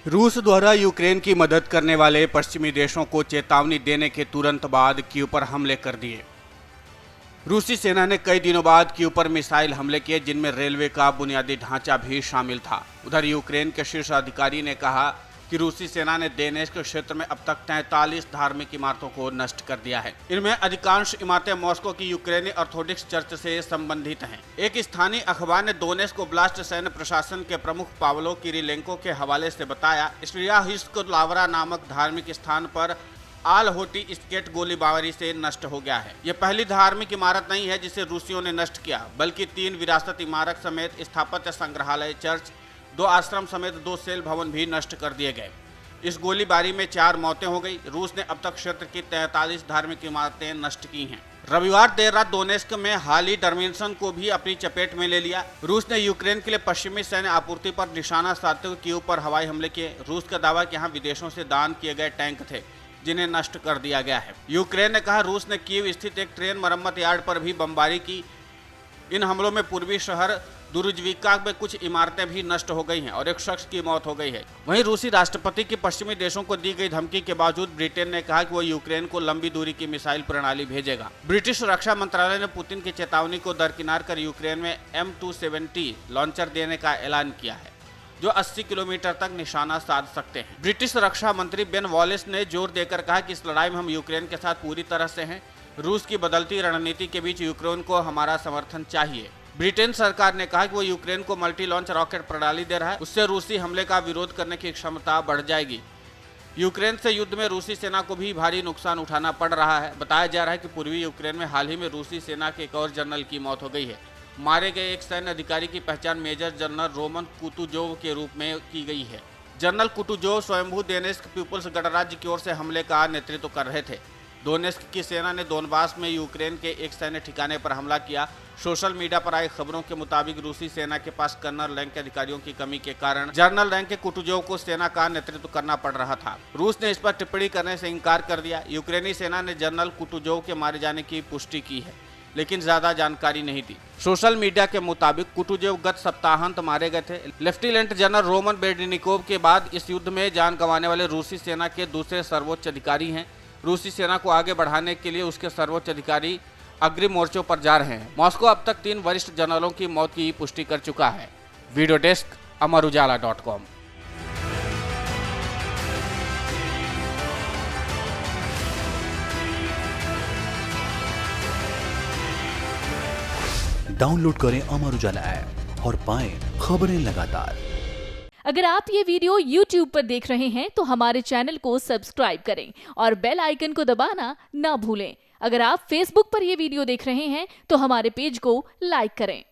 रूस द्वारा यूक्रेन की मदद करने वाले पश्चिमी देशों को चेतावनी देने के तुरंत बाद कीव पर हमले कर दिए। रूसी सेना ने कई दिनों बाद कीव पर मिसाइल हमले किए, जिनमें रेलवे का बुनियादी ढांचा भी शामिल था। उधर यूक्रेन के शीर्ष अधिकारी ने कहा कि रूसी सेना ने दोनेत्स्क क्षेत्र में अब तक 43 धार्मिक इमारतों को नष्ट कर दिया है। इनमें अधिकांश इमारतें मॉस्को की यूक्रेनी ऑर्थोडॉक्स चर्च से संबंधित हैं। एक स्थानीय अखबार ने दोनेत्स्क ओब्लास्ट सैन्य प्रशासन के प्रमुख पावलो किरिलेंको के हवाले से बताया, स्वियाहिस्क लावरा नामक धार्मिक स्थान पर आल होटी स्केट गोलीबारी से नष्ट हो गया है। यह पहली धार्मिक इमारत नहीं है जिसे रूसियों ने नष्ट किया, बल्कि 3 विरासत इमारत समेत स्थापत्य संग्रहालय, चर्च, 2 आश्रम समेत 2 सेल भवन भी नष्ट कर दिए गए। इस गोलीबारी में 4 मौतें हो गई। रूस ने अब तक क्षेत्र की 43 धार्मिक इमारतें नष्ट की हैं। रविवार देर रात दोनेत्स्क में हाली डर्मेंशन को भी अपनी चपेट में ले लिया। रूस ने यूक्रेन के लिए पश्चिमी सैन्य आपूर्ति पर निशाना साधते हुए कीव पर हवाई हमले किए। रूस का दावा कि यहाँ विदेशों से दान किए गए टैंक थे, जिन्हें नष्ट कर दिया गया है। यूक्रेन ने कहा, रूस ने कीव स्थित एक ट्रेन मरम्मत यार्ड पर भी बमबारी की। इन हमलों में पूर्वी शहर दुरुजविका में कुछ इमारतें भी नष्ट हो गई हैं और एक शख्स की मौत हो गई है। वहीं रूसी राष्ट्रपति की पश्चिमी देशों को दी गई धमकी के बावजूद ब्रिटेन ने कहा कि वो यूक्रेन को लंबी दूरी की मिसाइल प्रणाली भेजेगा। ब्रिटिश रक्षा मंत्रालय ने पुतिन की चेतावनी को दरकिनार कर यूक्रेन में M270 लॉन्चर देने का ऐलान किया है, जो 80 किलोमीटर तक निशाना साध सकते हैं। ब्रिटिश रक्षा मंत्री बेन वॉलिस ने जोर देकर कहा कि इस लड़ाई में हम यूक्रेन के साथ पूरी तरह से हैं। रूस की बदलती रणनीति के बीच यूक्रेन को हमारा समर्थन चाहिए। ब्रिटेन सरकार ने कहा कि वो यूक्रेन को मल्टी लॉन्च रॉकेट प्रणाली दे रहा है, उससे रूसी हमले का विरोध करने की क्षमता बढ़ जाएगी। यूक्रेन से युद्ध में रूसी सेना को भी भारी नुकसान उठाना पड़ रहा है। बताया जा रहा है कि पूर्वी यूक्रेन में हाल ही में रूसी सेना के एक और जनरल की मौत हो गई है। मारे गए एक सैन्य अधिकारी की पहचान मेजर जनरल रोमन कुतुजोव के रूप में की गई है। जनरल कुतुजोव स्वयंभू दोनेत्स्क पीपुल्स गणराज्य की ओर से हमले का नेतृत्व कर रहे थे। दोनेत्स्क की सेना ने दोनबास में यूक्रेन के एक सैन्य ठिकाने पर हमला किया। सोशल मीडिया पर आई खबरों के मुताबिक रूसी सेना के पास कर्नल रैंक के अधिकारियों की कमी के कारण जनरल रैंक के कुतुजोव को सेना का नेतृत्व करना पड़ रहा था। रूस ने इस पर टिप्पणी करने से इनकार कर दिया। यूक्रेनी सेना ने जनरल कुतुजोव के मारे जाने की पुष्टि की है, लेकिन ज्यादा जानकारी नहीं दी। सोशल मीडिया के मुताबिक कुतुजोव गत सप्ताहांत मारे गए थे। लेफ्टिनेंट जनरल रोमन बेरेनिकोव के बाद इस युद्ध में जान गंवाने वाले रूसी सेना के दूसरे सर्वोच्च अधिकारी हैं। रूसी सेना को आगे बढ़ाने के लिए उसके सर्वोच्च अधिकारी अग्रिम मोर्चों पर जा रहे हैं। मॉस्को अब तक 3 वरिष्ठ जनरलों की मौत की पुष्टि कर चुका है। Video desk अमरउजाला.com। डाउनलोड करें अमर उजाला ऐप और पाएं खबरें लगातार। अगर आप ये वीडियो YouTube पर देख रहे हैं तो हमारे चैनल को सब्सक्राइब करें और बेल आइकन को दबाना ना भूलें। अगर आप Facebook पर ये वीडियो देख रहे हैं तो हमारे पेज को लाइक करें।